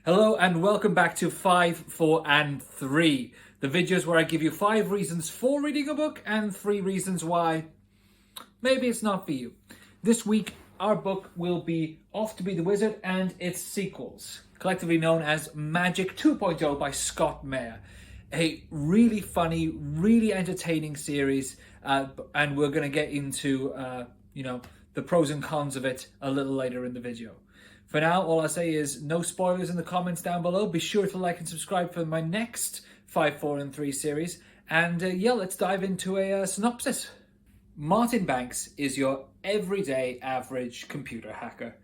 Hello and welcome back to 5, 4 and 3. The videos where I give you 5 reasons for reading a book and 3 reasons why maybe it's not for you. This week our book will be Off to Be the Wizard and its sequels, collectively known as Magic 2.0 by Scott Mayer. A really funny, really entertaining series, and we're going to get into the pros and cons of it a little later in the video. For now, all I say is no spoilers in the comments down below. Be sure to like and subscribe for my next 5, 4 and 3 series. And let's dive into a synopsis. Martin Banks is your everyday average computer hacker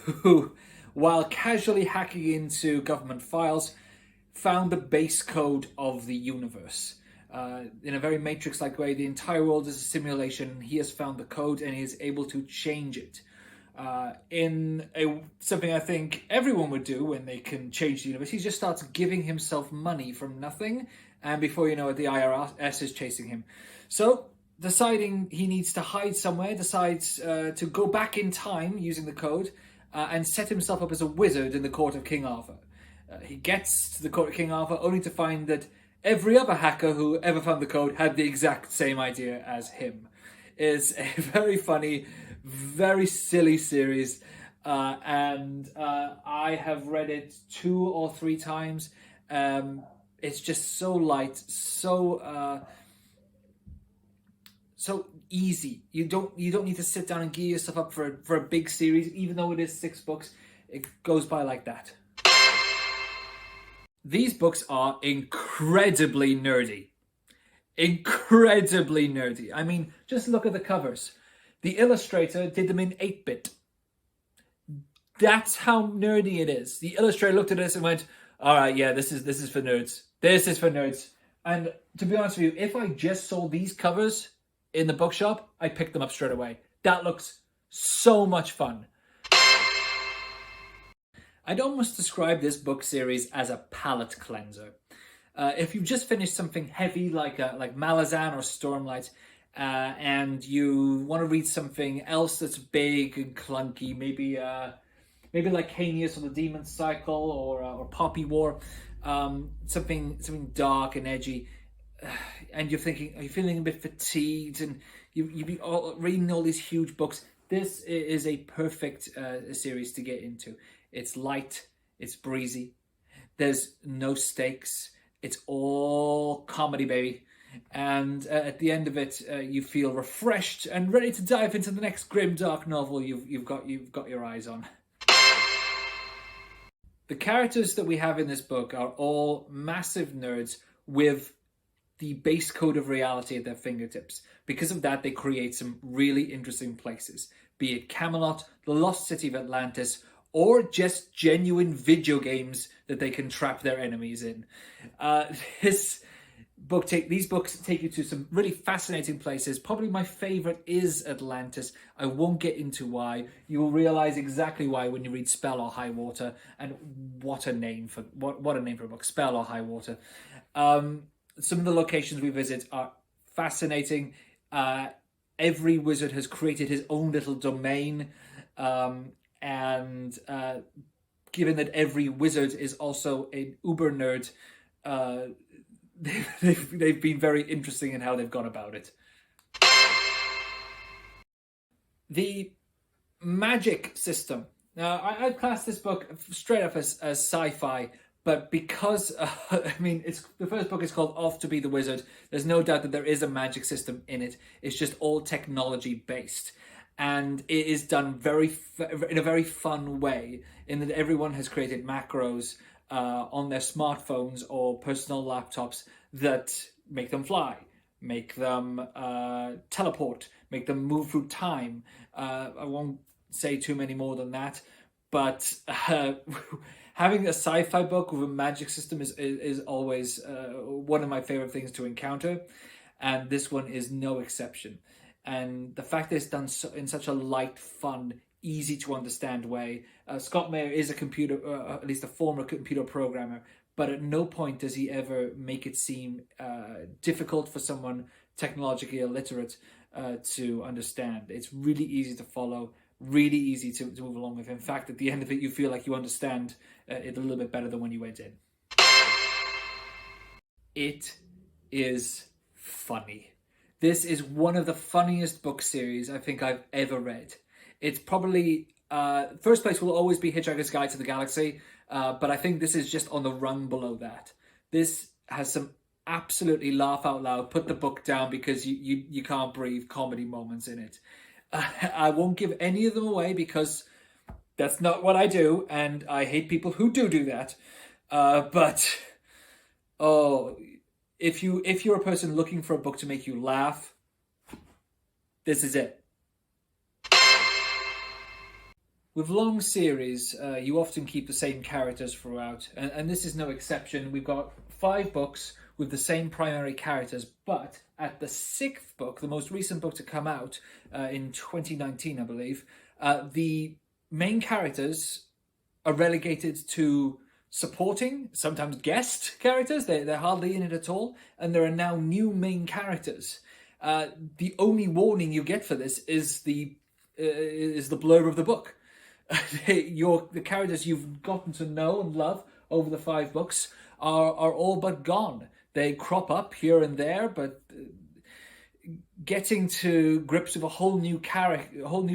who, while casually hacking into government files, found the base code of the universe. In a very Matrix-like way, the entire world is a simulation. He has found the code and he is able to change it. Something I think everyone would do when they can change the universe. He just starts giving himself money from nothing, and before you know it, the IRS is chasing him. So, deciding he needs to hide somewhere, decides to go back in time using the code and set himself up as a wizard in the court of King Arthur. He gets to the court of King Arthur only to find that every other hacker who ever found the code had the exact same idea as him. It's a very funny, very silly series, and I have read it 2 or 3 times. It's just so light, so easy. You don't need to sit down and gear yourself up for a big series, even though it is 6 books. It goes by like that. These books are incredibly nerdy. Incredibly nerdy. I mean, just look at the covers. The illustrator did them in 8-bit. That's how nerdy it is. The illustrator looked at this and went, all right, yeah, this is for nerds. This is for nerds. And to be honest with you, if I just saw these covers in the bookshop, I'd pick them up straight away. That looks so much fun. I'd almost describe this book series as a palate cleanser. If you've just finished something heavy like Malazan or Stormlight, and you want to read something else that's big and clunky, maybe like Canius or the Demon Cycle or Poppy War, something dark and edgy, and you're thinking, are you feeling a bit fatigued, and you be reading all these huge books? This is a perfect series to get into. It's light, it's breezy, there's no stakes, it's all comedy, baby. And at the end of it, you feel refreshed and ready to dive into the next grim, dark novel you've got your eyes on. The characters that we have in this book are all massive nerds with the base code of reality at their fingertips. Because of that, they create some really interesting places, be it Camelot, the lost city of Atlantis, or just genuine video games that they can trap their enemies in. These books take you to some really fascinating places. Probably my favorite is Atlantis. I won't get into why. You will realize exactly why when you read Spell or High Water. And what a name for a book, Spell or High Water. Some of the locations we visit are fascinating. Every wizard has created his own little domain. And given that every wizard is also an uber nerd, they've been very interesting in how they've gone about it. The magic system. Now, I'd class this book straight up as sci-fi, but because, the first book is called Off to Be the Wizard, there's no doubt that there is a magic system in it. It's just all technology-based. And it is done in a very fun way, in that everyone has created macros on their smartphones or personal laptops that make them fly, make them teleport, make them move through time. I won't say too many more than that, but having a sci-fi book with a magic system is always one of my favorite things to encounter, and this one is no exception. And the fact that it's done in such a light, fun, easy to understand way. Scott Mayer is at least a former computer programmer, but at no point does he ever make it seem difficult for someone technologically illiterate to understand. It's really easy to follow, really easy to move along with. In fact, at the end of it, you feel like you understand it a little bit better than when you went in. It is funny. This is one of the funniest book series I think I've ever read. It's probably first place will always be Hitchhiker's Guide to the Galaxy, but I think this is just on the rung below that. This has some absolutely laugh out loud, put the book down because you can't breathe comedy moments in it. I won't give any of them away because that's not what I do, and I hate people who do that. But oh, if you're a person looking for a book to make you laugh, this is it. With long series, you often keep the same characters throughout, and this is no exception. We've got 5 books with the same primary characters, but at the 6th book, the most recent book to come out in 2019, I believe, the main characters are relegated to supporting, sometimes guest characters. They're hardly in it at all, and there are now new main characters. The only warning you get for this is the blurb of the book. The characters you've gotten to know and love over the 5 books are all but gone. They crop up here and there, but getting to grips with a whole new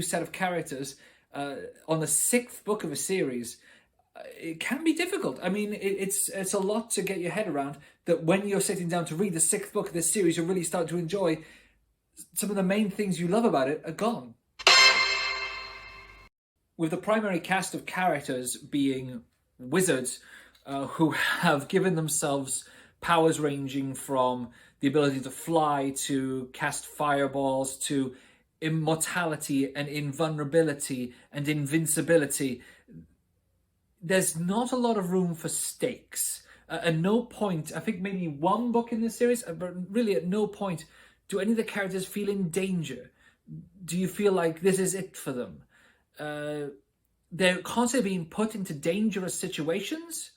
set of characters on the 6th book of a series, it can be difficult. I mean, it's a lot to get your head around, that when you're sitting down to read the 6th book of this series, you're really starting to enjoy, some of the main things you love about it are gone. With the primary cast of characters being wizards who have given themselves powers ranging from the ability to fly, to cast fireballs, to immortality and invulnerability and invincibility, there's not a lot of room for stakes. At no point, I think maybe one book in this series, but really at no point do any of the characters feel in danger. Do you feel like this is it for them? They're constantly being put into dangerous situations,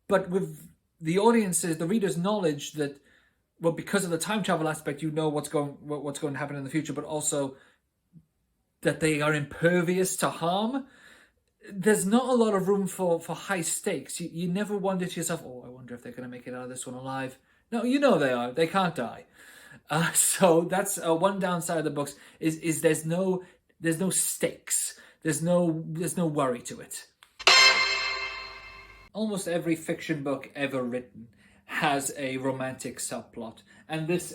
but with the audience's, the reader's knowledge that, well, because of the time travel aspect, you know what's going to happen in the future, but also that they are impervious to harm. There's not a lot of room for high stakes. You never wonder to yourself, oh, I wonder if they're going to make it out of this one alive. No, you know they are. They can't die. So that's one downside of the books is there's no stakes. There's no worry to it. Almost every fiction book ever written has a romantic subplot, and this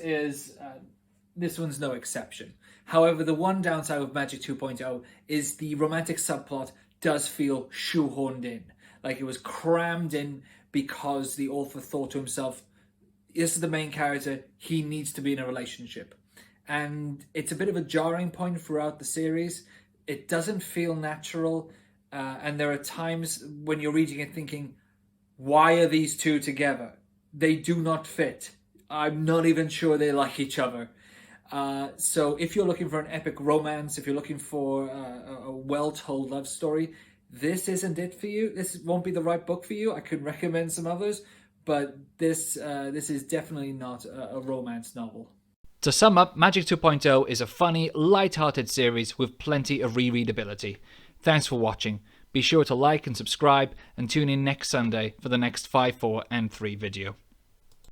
one's no exception. However, the one downside of Magic 2.0 is the romantic subplot does feel shoehorned in, like it was crammed in because the author thought to himself, this is the main character, he needs to be in a relationship. And it's a bit of a jarring point throughout the series. It doesn't feel natural, and there are times when you're reading it thinking, why are these two together? They do not fit. I'm not even sure they like each other. So if you're looking for an epic romance, if you're looking for a well-told love story, this isn't it for you. This won't be the right book for you. I could recommend some others, but this is definitely not a romance novel. To sum up, Magic 2.0 is a funny, light-hearted series with plenty of rereadability. Thanks for watching. Be sure to like and subscribe, and tune in next Sunday for the next 5, 4, and 3 video.